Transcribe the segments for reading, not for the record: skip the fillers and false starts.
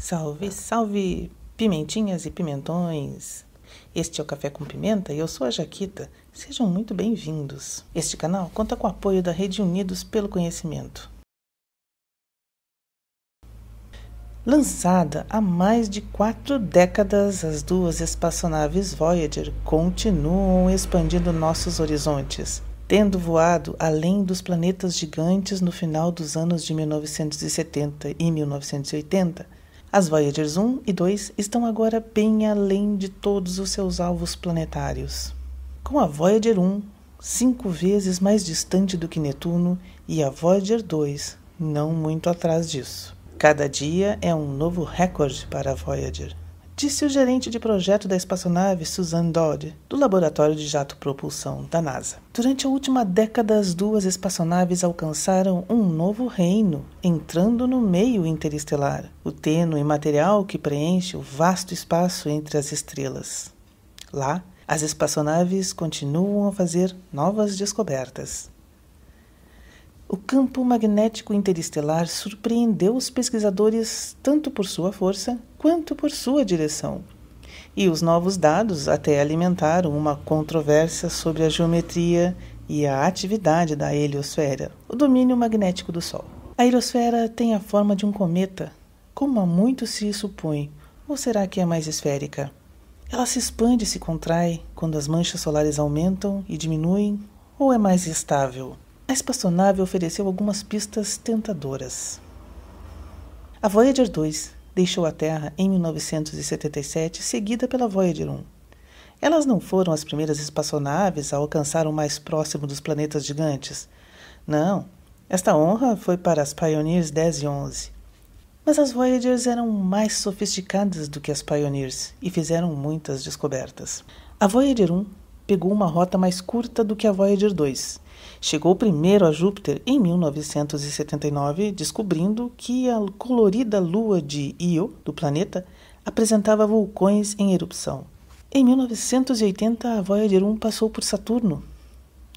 Salve, salve, pimentinhas e pimentões! Este é o Café com Pimenta e eu sou a Jaquita. Sejam muito bem-vindos. Este canal conta com o apoio da Rede Unidos pelo Conhecimento. Lançada há mais de 4 décadas, as duas espaçonaves Voyager continuam expandindo nossos horizontes, tendo voado além dos planetas gigantes no final dos anos de 1970 e 1980. As Voyagers 1 e 2 estão agora bem além de todos os seus alvos planetários. Com a Voyager 1, 5 vezes mais distante do que Netuno, e a Voyager 2, não muito atrás disso. Cada dia é um novo recorde para a Voyager, disse o gerente de projeto da espaçonave Susan Dodd, do Laboratório de Jato Propulsão da NASA. Durante a última década, as duas espaçonaves alcançaram um novo reino, entrando no meio interestelar, o tênue material que preenche o vasto espaço entre as estrelas. Lá, as espaçonaves continuam a fazer novas descobertas. O campo magnético interestelar surpreendeu os pesquisadores tanto por sua força quanto por sua direção. E os novos dados até alimentaram uma controvérsia sobre a geometria e a atividade da heliosfera, o domínio magnético do Sol. A heliosfera tem a forma de um cometa, como há muito se supõe, ou será que é mais esférica? Ela se expande e se contrai quando as manchas solares aumentam e diminuem, ou é mais estável? A espaçonave ofereceu algumas pistas tentadoras. A Voyager 2 deixou a Terra em 1977, seguida pela Voyager 1. Elas não foram as primeiras espaçonaves a alcançar o mais próximo dos planetas gigantes. Não, esta honra foi para as Pioneers 10 e 11. Mas as Voyagers eram mais sofisticadas do que as Pioneers e fizeram muitas descobertas. A Voyager 1 pegou uma rota mais curta do que a Voyager 2. Chegou primeiro a Júpiter em 1979, descobrindo que a colorida lua de Io, do planeta, apresentava vulcões em erupção. Em 1980, a Voyager 1 passou por Saturno,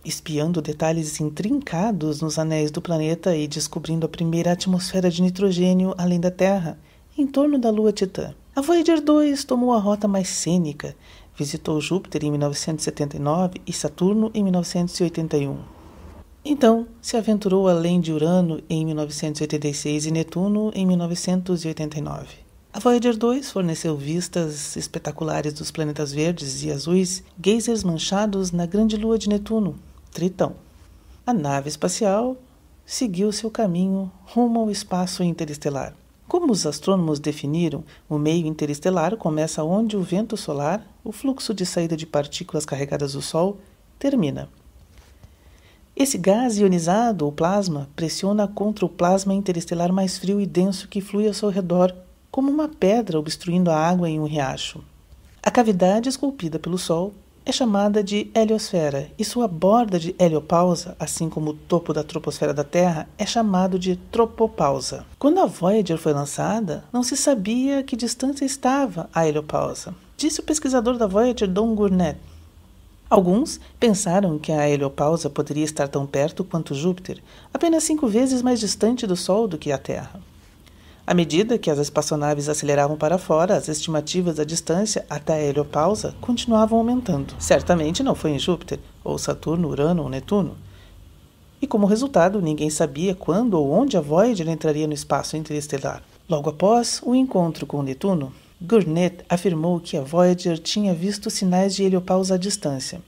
espiando detalhes intrincados nos anéis do planeta e descobrindo a primeira atmosfera de nitrogênio além da Terra, em torno da lua Titã. A Voyager 2 tomou a rota mais cênica, visitou Júpiter em 1979 e Saturno em 1981. Então, se aventurou além de Urano em 1986 e Netuno em 1989. A Voyager 2 forneceu vistas espetaculares dos planetas verdes e azuis, geysers manchados na grande lua de Netuno, Tritão. A nave espacial seguiu seu caminho rumo ao espaço interestelar. Como os astrônomos definiram, o meio interestelar começa onde o vento solar, o fluxo de saída de partículas carregadas do Sol, termina. Esse gás ionizado, ou plasma, pressiona contra o plasma interestelar mais frio e denso que flui ao seu redor, como uma pedra obstruindo a água em um riacho. A cavidade esculpida pelo Sol é chamada de heliosfera, e sua borda de heliopausa, assim como o topo da troposfera da Terra, é chamado de tropopausa. Quando a Voyager foi lançada, não se sabia que distância estava a heliopausa, disse o pesquisador da Voyager, Don Gurnett. Alguns pensaram que a heliopausa poderia estar tão perto quanto Júpiter, apenas 5 vezes mais distante do Sol do que a Terra. À medida que as espaçonaves aceleravam para fora, as estimativas da distância até a heliopausa continuavam aumentando. Certamente não foi em Júpiter, ou Saturno, Urano ou Netuno. E como resultado, ninguém sabia quando ou onde a Voyager entraria no espaço interestelar. Logo após o encontro com Netuno, Gurnett afirmou que a Voyager tinha visto sinais de heliopausa à distância.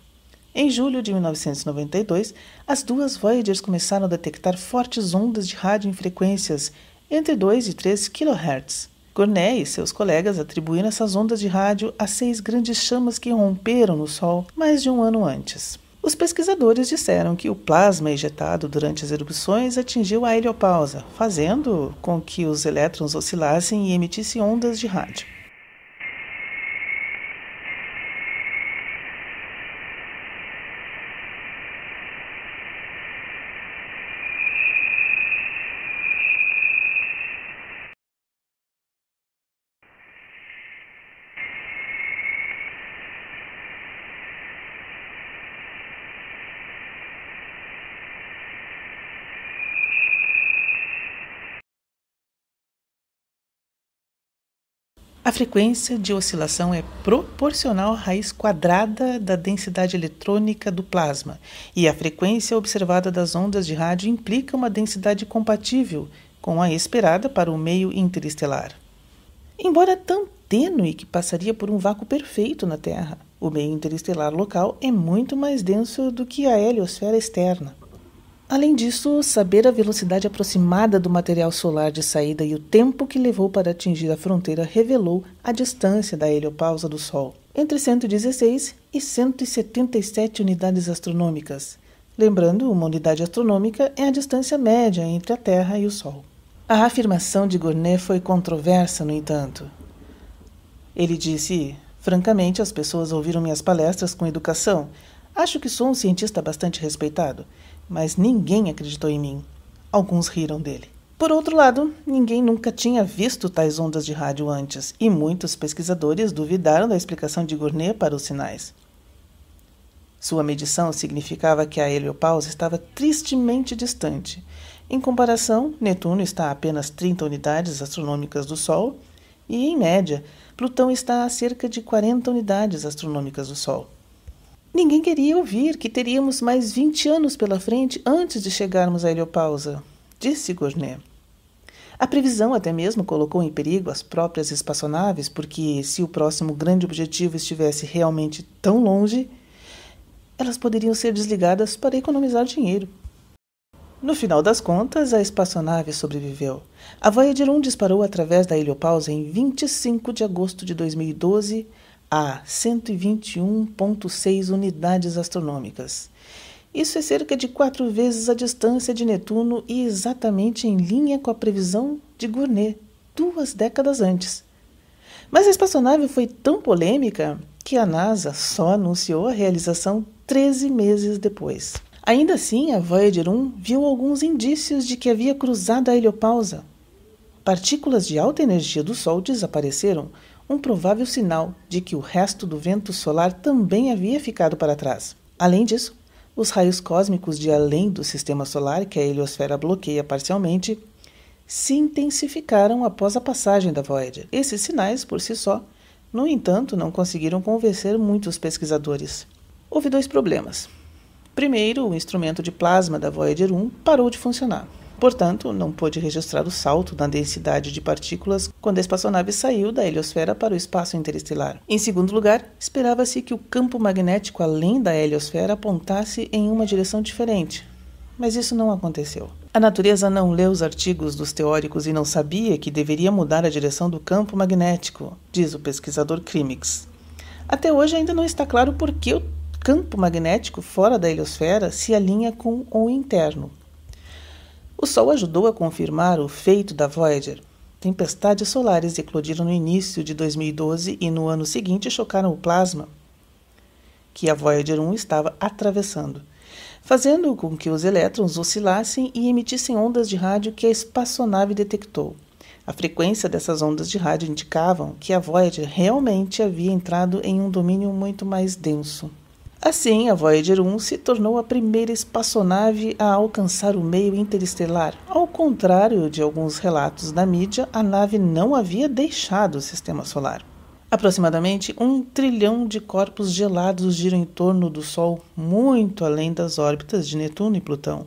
Em julho de 1992, as duas Voyagers começaram a detectar fortes ondas de rádio em frequências entre 2 e 3 kHz. Gurnett e seus colegas atribuíram essas ondas de rádio a 6 grandes chamas que romperam no Sol mais de um ano antes. Os pesquisadores disseram que o plasma ejetado durante as erupções atingiu a heliopausa, fazendo com que os elétrons oscilassem e emitissem ondas de rádio. A frequência de oscilação é proporcional à raiz quadrada da densidade eletrônica do plasma, e a frequência observada das ondas de rádio implica uma densidade compatível com a esperada para o meio interestelar. Embora tão tênue que passaria por um vácuo perfeito na Terra, o meio interestelar local é muito mais denso do que a heliosfera externa. Além disso, saber a velocidade aproximada do material solar de saída e o tempo que levou para atingir a fronteira revelou a distância da heliopausa do Sol, entre 116 e 177 unidades astronômicas. Lembrando, uma unidade astronômica é a distância média entre a Terra e o Sol. A afirmação de Gournay foi controversa, no entanto. Ele disse: francamente, as pessoas ouviram minhas palestras com educação. Acho que sou um cientista bastante respeitado, mas ninguém acreditou em mim. Alguns riram dele. Por outro lado, ninguém nunca tinha visto tais ondas de rádio antes, e muitos pesquisadores duvidaram da explicação de Gournay para os sinais. Sua medição significava que a heliopausa estava tristemente distante. Em comparação, Netuno está a apenas 30 unidades astronômicas do Sol e, em média, Plutão está a cerca de 40 unidades astronômicas do Sol. Ninguém queria ouvir que teríamos mais 20 anos pela frente antes de chegarmos à heliopausa, disse Gournay. A previsão até mesmo colocou em perigo as próprias espaçonaves, porque se o próximo grande objetivo estivesse realmente tão longe, elas poderiam ser desligadas para economizar dinheiro. No final das contas, a espaçonave sobreviveu. A Voyager 1 disparou através da heliopausa em 25 de agosto de 2012 a 121,6 unidades astronômicas. Isso é cerca de 4 vezes a distância de Netuno e exatamente em linha com a previsão de Gournay, 2 décadas antes. Mas a espaçonave foi tão polêmica que a NASA só anunciou a realização 13 meses depois. Ainda assim, a Voyager 1 viu alguns indícios de que havia cruzado a heliopausa. Partículas de alta energia do Sol desapareceram, um provável sinal de que o resto do vento solar também havia ficado para trás. Além disso, os raios cósmicos de além do sistema solar, que a heliosfera bloqueia parcialmente, se intensificaram após a passagem da Voyager. Esses sinais, por si só, no entanto, não conseguiram convencer muitos pesquisadores. Houve 2 problemas. Primeiro, o instrumento de plasma da Voyager 1 parou de funcionar. Portanto, não pôde registrar o salto na densidade de partículas quando a espaçonave saiu da heliosfera para o espaço interestelar. Em segundo lugar, esperava-se que o campo magnético além da heliosfera apontasse em uma direção diferente, mas isso não aconteceu. A natureza não leu os artigos dos teóricos e não sabia que deveria mudar a direção do campo magnético, diz o pesquisador Krimmix. Até hoje ainda não está claro por que o campo magnético fora da heliosfera se alinha com o interno. O Sol ajudou a confirmar o feito da Voyager. Tempestades solares eclodiram no início de 2012 e no ano seguinte chocaram o plasma que a Voyager 1 estava atravessando, fazendo com que os elétrons oscilassem e emitissem ondas de rádio que a espaçonave detectou. A frequência dessas ondas de rádio indicavam que a Voyager realmente havia entrado em um domínio muito mais denso. Assim, a Voyager 1 se tornou a primeira espaçonave a alcançar o meio interestelar. Ao contrário de alguns relatos da mídia, a nave não havia deixado o sistema solar. Aproximadamente 1 trilhão de corpos gelados giram em torno do Sol, muito além das órbitas de Netuno e Plutão.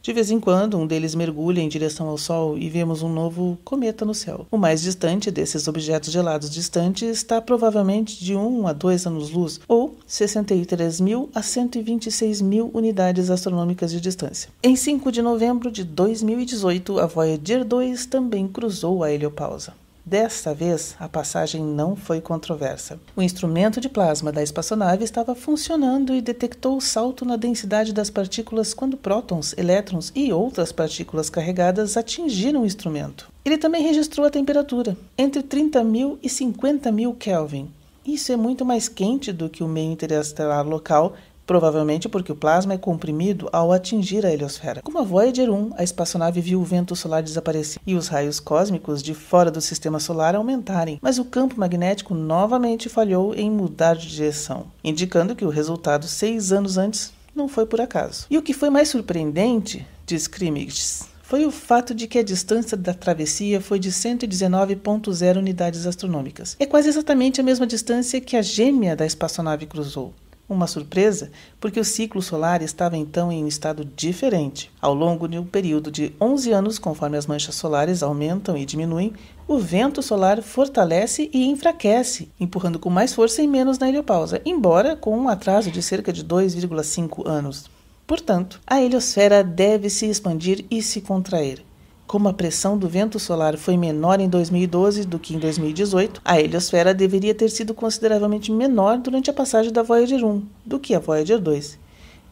De vez em quando, um deles mergulha em direção ao Sol e vemos um novo cometa no céu. O mais distante desses objetos gelados distantes está provavelmente de 1 a 2 anos-luz, ou 63.000 a 126.000 unidades astronômicas de distância. Em 5 de novembro de 2018, a Voyager 2 também cruzou a heliopausa. Desta vez, a passagem não foi controversa. O instrumento de plasma da espaçonave estava funcionando e detectou o salto na densidade das partículas quando prótons, elétrons e outras partículas carregadas atingiram o instrumento. Ele também registrou a temperatura, entre 30.000 e 50.000 Kelvin. Isso é muito mais quente do que o meio interestelar local, provavelmente porque o plasma é comprimido ao atingir a heliosfera. Como a Voyager 1, a espaçonave viu o vento solar desaparecer e os raios cósmicos de fora do sistema solar aumentarem, mas o campo magnético novamente falhou em mudar de direção, indicando que o resultado 6 anos antes não foi por acaso. E o que foi mais surpreendente, diz Krimmix, foi o fato de que a distância da travessia foi de 119,0 unidades astronômicas. É quase exatamente a mesma distância que a gêmea da espaçonave cruzou. Uma surpresa, porque o ciclo solar estava então em um estado diferente. Ao longo de um período de 11 anos, conforme as manchas solares aumentam e diminuem, o vento solar fortalece e enfraquece, empurrando com mais força e menos na heliopausa, embora com um atraso de cerca de 2,5 anos. Portanto, a heliosfera deve se expandir e se contrair. Como a pressão do vento solar foi menor em 2012 do que em 2018, a heliosfera deveria ter sido consideravelmente menor durante a passagem da Voyager 1 do que a Voyager 2.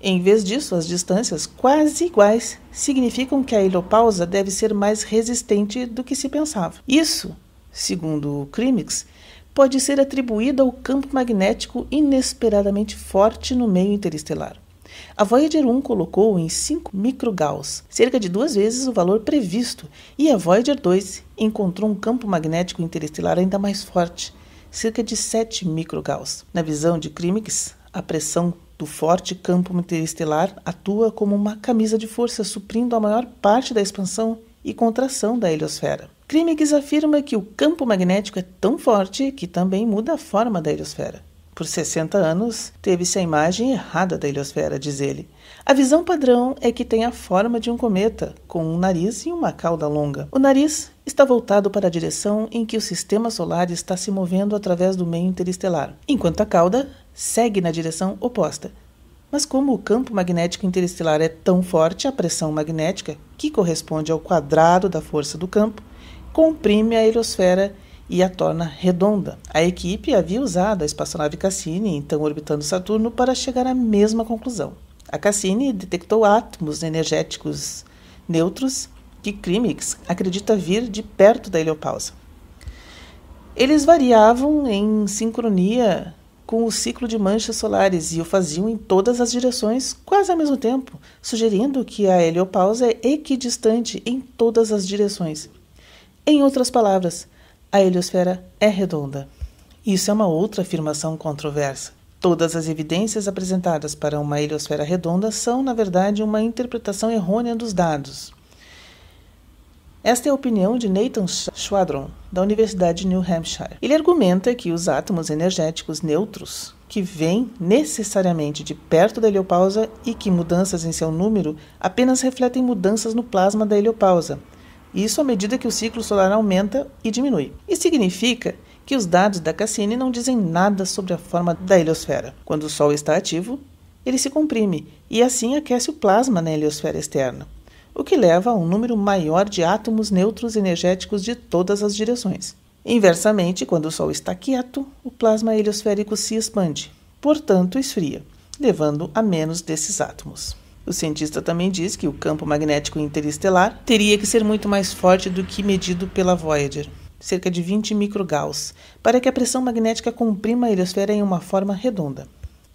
Em vez disso, as distâncias quase iguais significam que a heliopausa deve ser mais resistente do que se pensava. Isso, segundo o CRIMICS, pode ser atribuído ao campo magnético inesperadamente forte no meio interestelar. A Voyager 1 colocou em 5 microgauss, cerca de 2 vezes o valor previsto, e a Voyager 2 encontrou um campo magnético interestelar ainda mais forte, cerca de 7 microgauss. Na visão de CRIMICS, a pressão do forte campo interestelar atua como uma camisa de força, suprindo a maior parte da expansão e contração da heliosfera. CRIMICS afirma que o campo magnético é tão forte que também muda a forma da heliosfera. Por 60 anos, teve-se a imagem errada da heliosfera, diz ele. A visão padrão é que tem a forma de um cometa, com um nariz e uma cauda longa. O nariz está voltado para a direção em que o sistema solar está se movendo através do meio interestelar, enquanto a cauda segue na direção oposta. Mas como o campo magnético interestelar é tão forte, a pressão magnética, que corresponde ao quadrado da força do campo, comprime a heliosfera e a torna redonda. A equipe havia usado a espaçonave Cassini, então orbitando Saturno, para chegar à mesma conclusão. A Cassini detectou átomos energéticos neutros que CRIMICS acredita vir de perto da heliopausa. Eles variavam em sincronia com o ciclo de manchas solares e o faziam em todas as direções, quase ao mesmo tempo, sugerindo que a heliopausa é equidistante em todas as direções. Em outras palavras, a heliosfera é redonda. Isso é uma outra afirmação controversa. Todas as evidências apresentadas para uma heliosfera redonda são, na verdade, uma interpretação errônea dos dados. Esta é a opinião de Nathan Schwadron, da Universidade de New Hampshire. Ele argumenta que os átomos energéticos neutros, que vêm necessariamente de perto da heliopausa e que mudanças em seu número apenas refletem mudanças no plasma da heliopausa, isso à medida que o ciclo solar aumenta e diminui. Isso significa que os dados da Cassini não dizem nada sobre a forma da heliosfera. Quando o Sol está ativo, ele se comprime e assim aquece o plasma na heliosfera externa, o que leva a um número maior de átomos neutros energéticos de todas as direções. Inversamente, quando o Sol está quieto, o plasma heliosférico se expande, portanto esfria, levando a menos desses átomos. O cientista também diz que o campo magnético interestelar teria que ser muito mais forte do que medido pela Voyager, cerca de 20 microgauss, para que a pressão magnética comprima a heliosfera em uma forma redonda.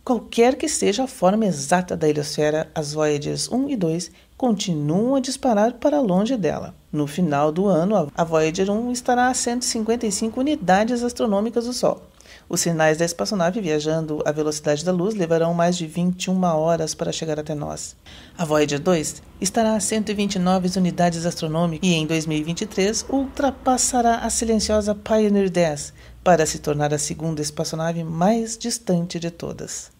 Qualquer que seja a forma exata da heliosfera, as Voyagers 1 e 2 continuam a disparar para longe dela. No final do ano, a Voyager 1 estará a 155 unidades astronômicas do Sol. Os sinais da espaçonave viajando à velocidade da luz levarão mais de 21 horas para chegar até nós. A Voyager 2 estará a 129 unidades astronômicas e em 2023 ultrapassará a silenciosa Pioneer 10 para se tornar a segunda espaçonave mais distante de todas.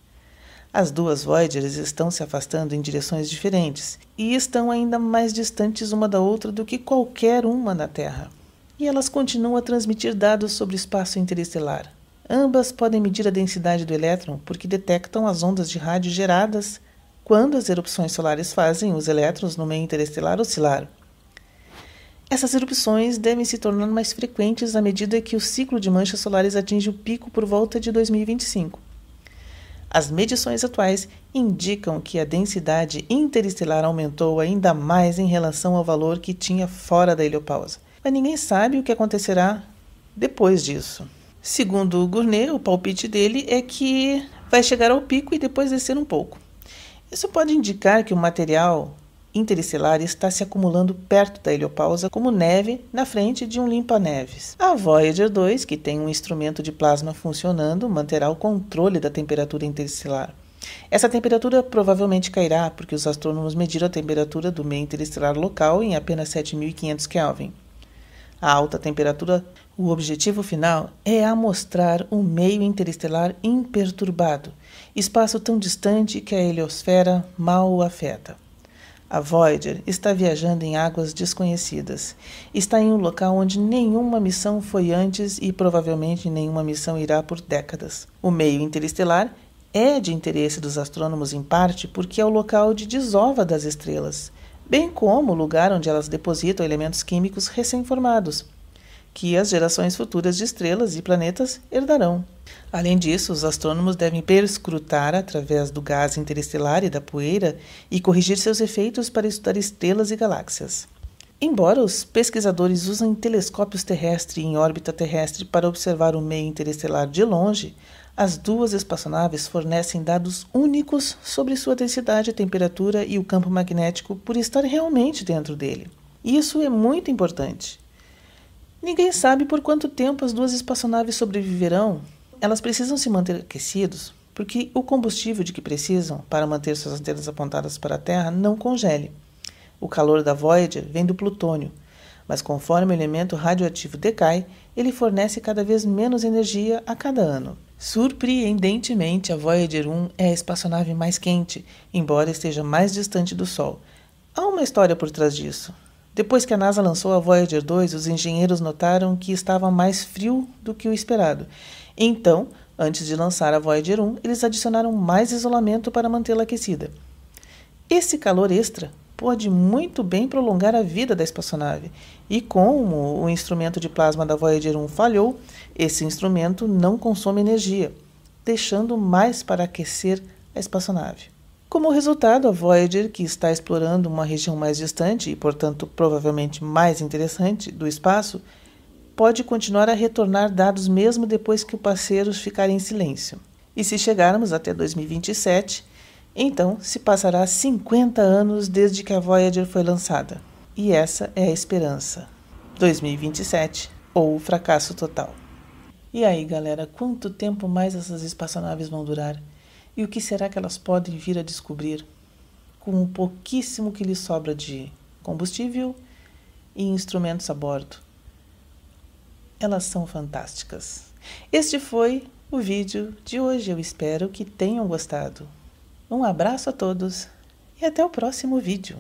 As duas Voyagers estão se afastando em direções diferentes e estão ainda mais distantes uma da outra do que qualquer uma na Terra. E elas continuam a transmitir dados sobre o espaço interestelar. Ambas podem medir a densidade do elétron porque detectam as ondas de rádio geradas quando as erupções solares fazem os elétrons no meio interestelar oscilar. Essas erupções devem se tornar mais frequentes à medida que o ciclo de manchas solares atinge o pico por volta de 2025. As medições atuais indicam que a densidade interestelar aumentou ainda mais em relação ao valor que tinha fora da heliopausa, mas ninguém sabe o que acontecerá depois disso. Segundo o Gournay, o palpite dele é que vai chegar ao pico e depois descer um pouco. Isso pode indicar que o material interestelar está se acumulando perto da heliopausa como neve na frente de um limpa-neves. A Voyager 2, que tem um instrumento de plasma funcionando, manterá o controle da temperatura interestelar. Essa temperatura provavelmente cairá porque os astrônomos mediram a temperatura do meio interestelar local em apenas 7.500 Kelvin. A alta temperatura, o objetivo final é amostrar um meio interestelar imperturbado, espaço tão distante que a heliosfera mal o afeta. A Voyager está viajando em águas desconhecidas. Está em um local onde nenhuma missão foi antes e provavelmente nenhuma missão irá por décadas. O meio interestelar é de interesse dos astrônomos em parte porque é o local de desova das estrelas, bem como o lugar onde elas depositam elementos químicos recém-formados, que as gerações futuras de estrelas e planetas herdarão. Além disso, os astrônomos devem perscrutar através do gás interestelar e da poeira e corrigir seus efeitos para estudar estrelas e galáxias. Embora os pesquisadores usem telescópios terrestres em órbita terrestre para observar o meio interestelar de longe, as duas espaçonaves fornecem dados únicos sobre sua densidade, temperatura e o campo magnético por estar realmente dentro dele. Isso é muito importante. Ninguém sabe por quanto tempo as duas espaçonaves sobreviverão. Elas precisam se manter aquecidos porque o combustível de que precisam para manter suas antenas apontadas para a Terra não congele. O calor da Voyager vem do plutônio, mas conforme o elemento radioativo decai, ele fornece cada vez menos energia a cada ano. Surpreendentemente, a Voyager 1 é a espaçonave mais quente, embora esteja mais distante do Sol. Há uma história por trás disso. Depois que a NASA lançou a Voyager 2, os engenheiros notaram que estava mais frio do que o esperado. Então, antes de lançar a Voyager 1, eles adicionaram mais isolamento para mantê-la aquecida. Esse calor extra pode muito bem prolongar a vida da espaçonave, e como o instrumento de plasma da Voyager 1 falhou, esse instrumento não consome energia, deixando mais para aquecer a espaçonave. Como resultado, a Voyager, que está explorando uma região mais distante e, portanto, provavelmente mais interessante do espaço, pode continuar a retornar dados mesmo depois que o parceiro ficar em silêncio. E se chegarmos até 2027, então se passará 50 anos desde que a Voyager foi lançada. E essa é a esperança. 2027 ou o fracasso total. E aí, galera, quanto tempo mais essas espaçonaves vão durar? E o que será que elas podem vir a descobrir com o pouquíssimo que lhes sobra de combustível e instrumentos a bordo? Elas são fantásticas. Este foi o vídeo de hoje. Eu espero que tenham gostado. Um abraço a todos e até o próximo vídeo.